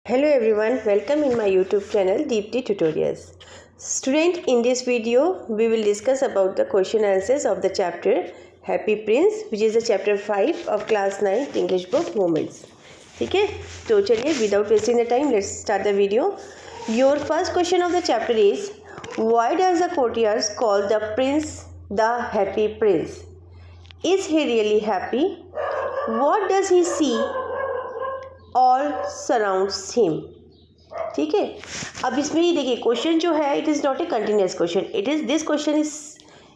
Hello everyone, welcome in my YouTube channel Deepti Tutorials. Student, in this video we will discuss about the question answers of the chapter Happy Prince, which is the chapter 5 of class 9 English book Moments. ठीक है, तो चलिए without wasting the time let's start the video. Your first question of the chapter is, why does the courtiers call the prince the happy prince? Is he really happy? What does he see all surrounds him? ठीक है, अब इसमें ही देखिए question जो है it is not a continuous question, it is this question is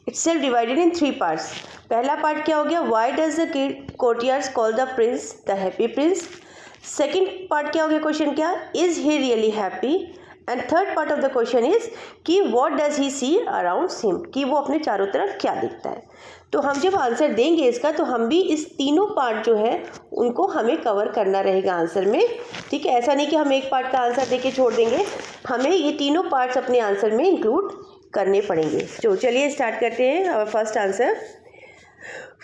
itself divided in 3 parts. पहला part क्या हो गया, why does the courtiers call the Prince the happy prince. Second part क्या हो गया क्वेश्चन क्या, is he really happy. And third part of the question is कि what does he C around him, कि वो अपने चारों तरफ क्या दिखता है. तो हम जब आंसर देंगे इसका तो हम भी इस तीनों पार्ट जो है उनको हमें कवर करना रहेगा आंसर में. ठीक है, ऐसा नहीं कि हम एक पार्ट का आंसर देके छोड़ देंगे, हमें ये तीनों पार्ट्स अपने आंसर में इंक्लूड करने पड़ेंगे. तो चलिए स्टार्ट करते हैं our first answer.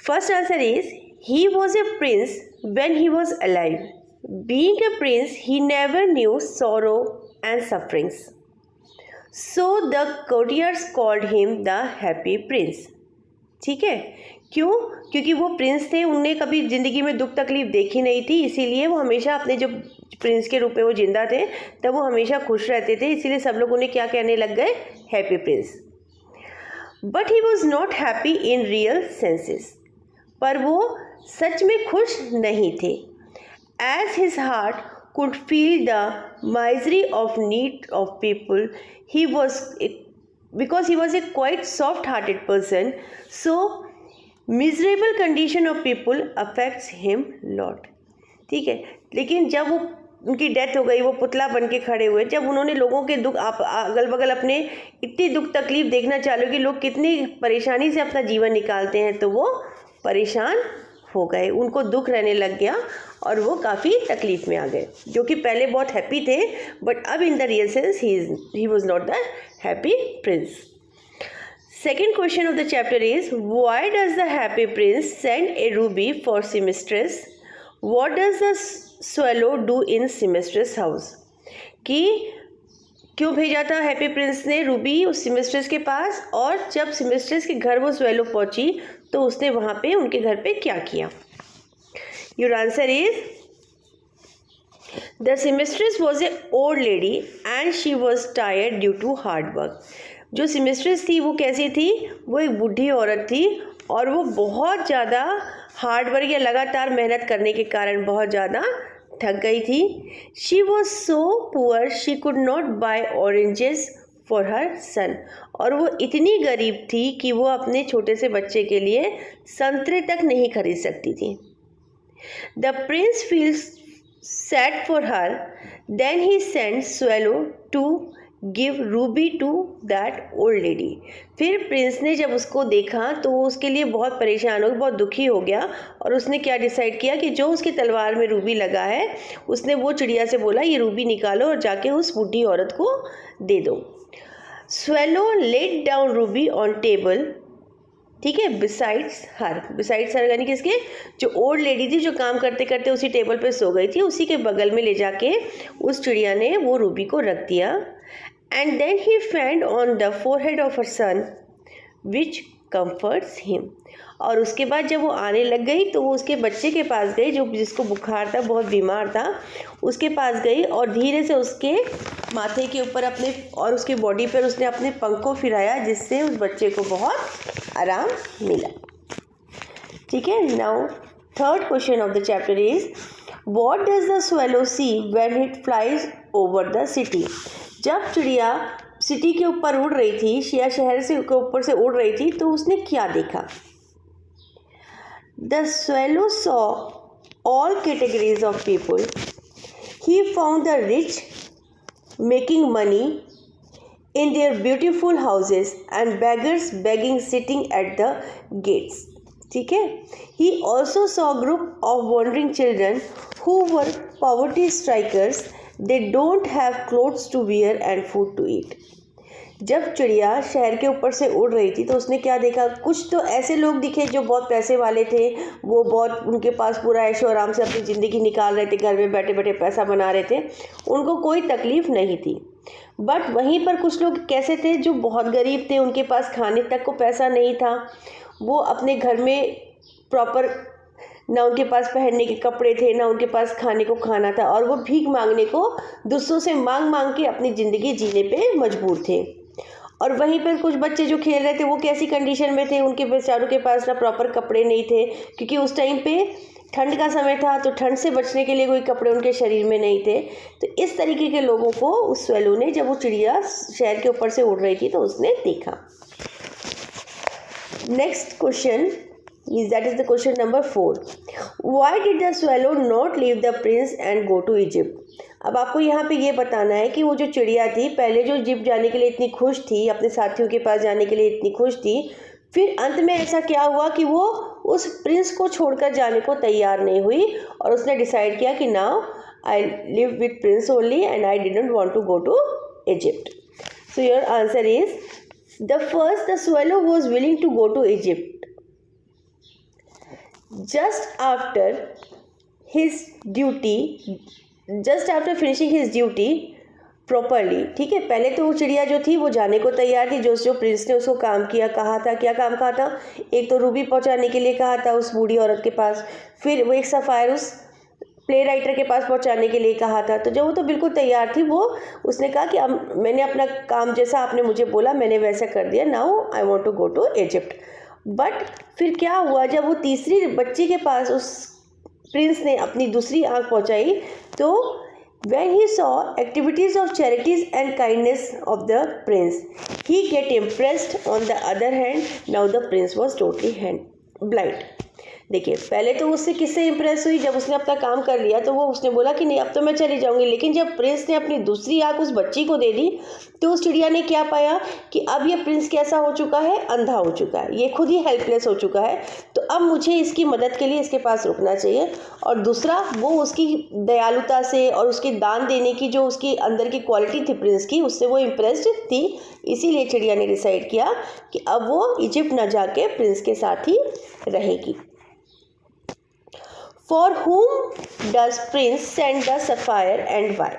First answer is, he was a prince when he was alive. Being a prince he never knew sorrow and sufferings, so the courtiers called him the happy prince. ठीक है, क्यों? क्योंकि वो Prince थे, उनने कभी ज़िंदगी में दुख तकलीफ देखी नहीं थी, इसीलिए वो हमेशा अपने जो प्रिंस के रूप में वो जिंदा थे तब वो हमेशा खुश रहते थे, इसीलिए सब लोग उन्हें क्या कहने लग गए, happy prince. But he was not happy in real senses, पर वो सच में खुश नहीं थे. As his heart could feel the misery of need of people, because he was a quite soft-hearted person, so miserable condition of people affects him lot. ठीक है, लेकिन जब वो उनकी डेथ हो गई, वो पुतला बन के खड़े हुए, जब उन्होंने लोगों के दुख अगल बगल अपने इतनी दुख तकलीफ देखना चालू कि लोग कितनी परेशानी से अपना जीवन निकालते हैं, तो वो परेशान हो गए, उनको दुख रहने लग गया और वो काफ़ी तकलीफ में आ गए. जो कि पहले बहुत हैप्पी थे, बट अब in the real sense he was not the happy prince. Second question of the chapter is, why does the happy prince send a ruby for seamstress. What does the swallow do in seamstress house, कि क्यों भेजा था happy Prince ने Ruby उस सिमिस्ट्रेस के पास, और जब सिमिस्ट्रेस के घर वो स्वेलो पहुंची तो उसने वहाँ पे उनके घर पे क्या किया. Your answer is, the seamstress was a old lady and she was tired due to hard work. जो सिमिस्ट्रेस थी वो कैसी थी, वो एक बूढ़ी औरत थी और वो बहुत ज़्यादा हार्ड वर्क या लगातार मेहनत करने के कारण बहुत ज़्यादा थक गई थी. She was so poor she could not buy oranges for her son, और वो इतनी गरीब थी कि वो अपने छोटे से बच्चे के लिए संतरे तक नहीं खरीद सकती थी. The prince feels sad for her, then he send swallow to give ruby to that old lady. फिर प्रिंस ने जब उसको देखा तो वो उसके लिए बहुत परेशान हो गया, बहुत दुखी हो गया, और उसने क्या डिसाइड किया कि जो उसकी तलवार में रूबी लगा है उसने वो चिड़िया से बोला, ये रूबी निकालो और जाके उस बूढ़ी औरत को दे दो. Swallow laid down Ruby on table. ठीक है, बिसाइड्स हर यानी किसके, जो ओल्ड लेडी थी जो काम करते करते उसी टेबल पे सो गई थी, उसी के बगल में ले जाके उस चिड़िया ने वो रूबी को रख दिया. And then he fanned on the forehead of her son which comforts him. और उसके बाद जब वो आने लग गई तो वो उसके बच्चे के पास गई, जो जिसको बुखार था, बहुत बीमार था, उसके पास गई और धीरे से उसके माथे के ऊपर अपने और उसके बॉडी पर उसने अपने पंख को फिराया, जिससे उस बच्चे को बहुत आराम मिला. ठीक है, now third question of the chapter is, what does the swallow see when it flies over the city. जब चिड़िया सिटी के ऊपर उड़ रही थी या शहर से के ऊपर से उड़ रही थी तो उसने क्या देखा. The swallow saw all categories of people. He found the rich making money in their beautiful houses and beggars begging sitting at the gates. ठीक है, he also saw a group of wandering children who were poverty strikers. They don't have clothes to wear and food to eat. जब चिड़िया शहर के ऊपर से उड़ रही थी तो उसने क्या देखा, कुछ तो ऐसे लोग दिखे जो बहुत पैसे वाले थे, वो बहुत उनके पास पूरा ऐशो आराम से अपनी ज़िंदगी निकाल रहे थे, घर में बैठे बैठे पैसा बना रहे थे, उनको कोई तकलीफ़ नहीं थी। बट वहीं पर कुछ लोग कैसे थे जो बहुत गरीब थे, उनके पास खाने तक को पैसा नहीं था, वो अपने घर में प्रॉपर ना उनके पास पहनने के कपड़े थे, ना उनके पास खाने को खाना था, और वो भीख मांगने को दूसरों से मांग मांग के अपनी ज़िंदगी जीने पे मजबूर थे। और वहीं पर कुछ बच्चे जो खेल रहे थे वो कैसी कंडीशन में थे, उनके बेचारों के पास ना प्रॉपर कपड़े नहीं थे, क्योंकि उस टाइम पे ठंड का समय था, तो ठंड से बचने के लिए कोई कपड़े उनके शरीर में नहीं थे। तो इस तरीके के लोगों को उस स्वेलो ने, जब वो चिड़िया शहर के ऊपर से उड़ रही थी, तो उसने देखा। Next question is that is the question number 4. Why did the swallow not leave the prince and go to Egypt? अब आपको यहाँ पे ये बताना है कि वो जो चिड़िया थी, पहले जो इजिप्ट जाने के लिए इतनी खुश थी, अपने साथियों के पास जाने के लिए इतनी खुश थी, फिर अंत में ऐसा क्या हुआ कि वो उस प्रिंस को छोड़कर जाने को तैयार नहीं हुई, और उसने डिसाइड किया कि now I live with prince only and I didn't want to go to Egypt. So your answer is the first, the swallow was willing to go to Egypt just after finishing his duty properly। ठीक है, पहले तो वो चिड़िया जो थी वो जाने को तैयार थी, जो प्रिंस ने उसको काम कहा था, क्या काम कहा था, एक तो रूबी पहुंचाने के लिए कहा था उस बूढ़ी औरत के पास, फिर वो एक सफ़ायर उस प्ले राइटर के पास पहुंचाने के लिए कहा था। तो जब वो तो बिल्कुल तैयार थी, वो उसने कहा कि अब मैंने अपना काम जैसा आपने मुझे बोला मैंने वैसा कर दिया, now I want to go to Egypt. But फिर क्या हुआ, जब वो तीसरी बच्ची के पास उस प्रिंस ने अपनी दूसरी आंख पहुंचाई, तो when he saw activities of charities and kindness of the prince, he get impressed. On the other hand, now the prince was totally blind। देखिए, पहले तो उससे किससे इंप्रेस हुई, जब उसने अपना काम कर लिया तो वो उसने बोला कि नहीं अब तो मैं चली जाऊंगी, लेकिन जब प्रिंस ने अपनी दूसरी आंख उस बच्ची को दे दी, तो उस चिड़िया ने क्या पाया कि अब ये प्रिंस कैसा हो चुका है, अंधा हो चुका है, ये खुद ही हेल्पलेस हो चुका है, तो अब मुझे इसकी मदद के लिए इसके पास रुकना चाहिए। और दूसरा, वो उसकी दयालुता से और उसके दान देने की जो उसकी अंदर की क्वालिटी थी प्रिंस की, उससे वो इम्प्रेस्ड थी, इसीलिए चिड़िया ने डिसाइड किया कि अब वो इजिप्ट न जाके प्रिंस के साथ ही रहेगी। For whom does prince send the sapphire and why?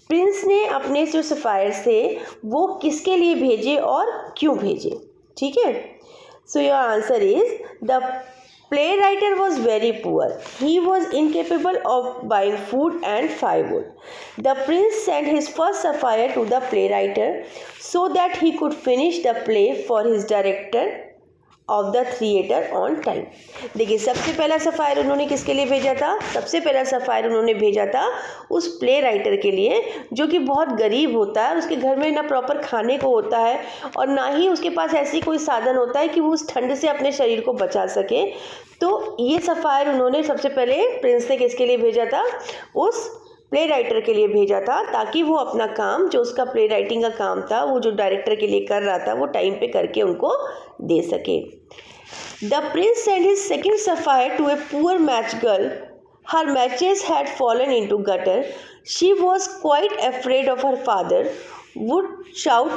Prince ने अपने जो सफ़ायर थे वो किसके लिए भेजे और क्यों भेजे? ठीक है, so your answer is the play writer was very poor, he was incapable of buying food and firewood. The prince send his first sapphire to the play writer so that he could finish the play for his director of the theatre on time. देखिए, सबसे पहला sapphire उन्होंने किसके लिए भेजा था? सबसे पहला सफ़ायर उन्होंने भेजा था उस प्ले राइटर के लिए, जो कि बहुत गरीब होता है, उसके घर में ना प्रॉपर खाने को होता है और ना ही उसके पास ऐसी कोई साधन होता है कि वो उस ठंड से अपने शरीर को बचा सके। तो ये सफ़ायर उन्होंने सबसे पहले प्रिंस ने किसके लिए भेजा था? उस प्ले राइटर के लिए भेजा था, ताकि वो अपना काम, जो उसका प्ले राइटिंग का काम था, वो जो डायरेक्टर के लिए कर रहा था, वो टाइम पे करके उनको दे सके। The prince send his second sapphire to a poor match girl. Her matches had fallen into gutter. She was quite afraid of her father would shout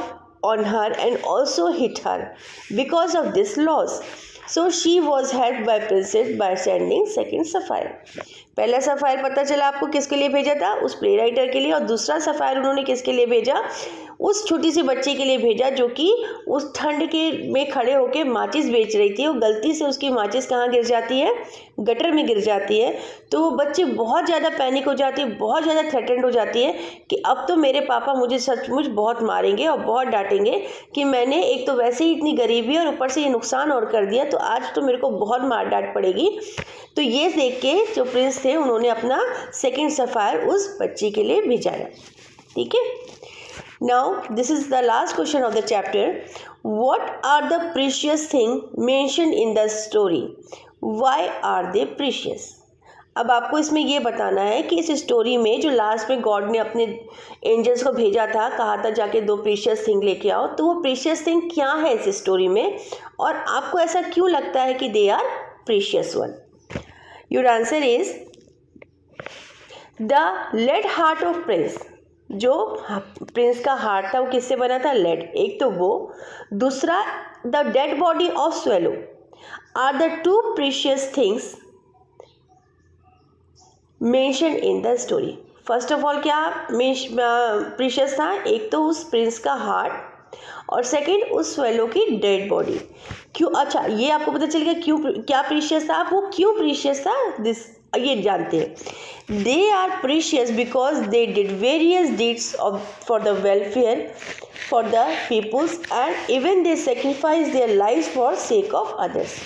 on her and also hit her because of this loss. So she was helped by princess by sending second sapphire. पहला sapphire पता चला आपको किसके लिए भेजा था? उस play writer के लिए। और दूसरा सफ़ायर उन्होंने किसके लिए भेजा? उस छोटी सी बच्ची के लिए भेजा, जो कि उस ठंड के में खड़े होकर माचिस बेच रही थी। और गलती से उसकी माचिस कहाँ गिर जाती है? गटर में गिर जाती है। तो वो बच्ची बहुत ज़्यादा पैनिक हो जाती है, बहुत ज़्यादा थ्रेटेंड हो जाती है कि अब तो मेरे पापा मुझे सचमुच बहुत मारेंगे और बहुत डांटेंगे कि मैंने एक तो वैसे ही इतनी गरीबी और ऊपर से ये नुकसान और कर दिया, तो आज तो मेरे को बहुत मार डांट पड़ेगी। तो ये देख के जो प्रिंस थे, उन्होंने अपना सेकंड सफ़ायर उस बच्ची के लिए भिजाया। ठीक है, now this is the last question of the chapter. What are the precious thing mentioned in the story? Why are they precious? अब आपको इसमें ये बताना है कि इस स्टोरी में जो लास्ट में गॉड ने अपने एंजल्स को भेजा था, कहा था जाके 2 प्रीशियस थिंग लेके आओ, तो वो प्रीशियस थिंग क्या है इस स्टोरी में, और आपको ऐसा क्यों लगता है कि they are precious one? Your answer is the lead heart of prince. जो प्रिंस का हार्ट था वो किससे बना था? लेड। एक तो वो, दूसरा the dead body of swallow are the two precious things mention in the story. First of all क्या प्रीशियस था? एक तो उस प्रिंस का हार्ट और सेकंड उस स्वेलो की डेड बॉडी। क्यों? अच्छा, ये आपको पता चल गया क्यों, क्या प्रीशियस था, वो क्यों प्रीशियस था, दिस ये जानते हैं। They are precious because they did various deeds for the welfare for the peoples and even they sacrifice their lives for sake of others.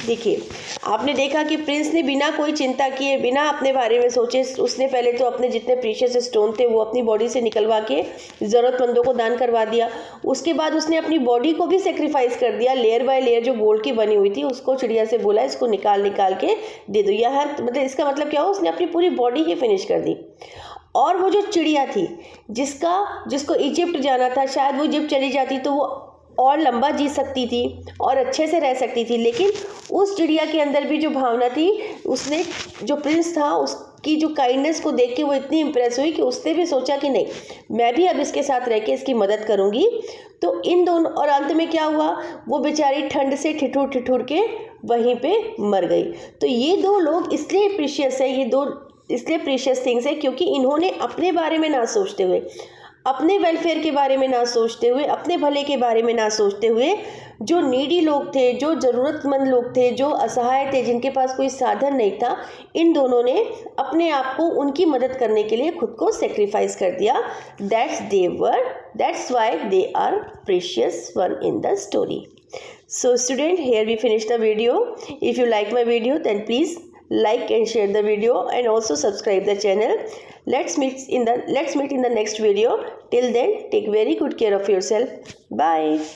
देखिए, आपने देखा कि प्रिंस ने बिना कोई चिंता किए, बिना अपने बारे में सोचे, उसने पहले तो अपने जितने प्रीशियस स्टोन थे वो अपनी बॉडी से निकलवा के ज़रूरतमंदों को दान करवा दिया। उसके बाद उसने अपनी बॉडी को भी सेक्रीफाइस कर दिया। लेयर बाय लेयर जो गोल्ड की बनी हुई थी उसको चिड़िया से बोला इसको निकाल के दे दो। यह मतलब इसका मतलब क्या हो, उसने अपनी पूरी बॉडी ही फिनिश कर दी। और वो जो चिड़िया थी जिसको इजिप्ट जाना था, शायद वो इजिप्ट चली जाती तो वो और लंबा जी सकती थी और अच्छे से रह सकती थी, लेकिन उस चिड़िया के अंदर भी जो भावना थी, उसने, जो प्रिंस था उसकी जो काइंडनेस को देख के वो इतनी इम्प्रेस हुई कि उसने भी सोचा कि नहीं, मैं भी अब इसके साथ रह के इसकी मदद करूँगी। तो इन दोनों, और अंत में क्या हुआ, वो बेचारी ठंड से ठिठुर के वहीं पे मर गई। तो ये दो लोग इसलिए प्रीशियस है, ये दो इसलिए प्रीशियस थिंग्स है क्योंकि इन्होंने अपने बारे में ना सोचते हुए, अपने वेलफेयर के बारे में ना सोचते हुए, अपने भले के बारे में ना सोचते हुए, जो नीडी लोग थे, जो ज़रूरतमंद लोग थे, जो असहाय थे, जिनके पास कोई साधन नहीं था, इन दोनों ने अपने आप को उनकी मदद करने के लिए खुद को सेक्रीफाइस कर दिया। That's why they are precious one in the story. So student, here we finish the video. If you like my video, then please like and share the video and also subscribe the channel. Let's meet in the next video. Till then, take very good care of yourself. Bye.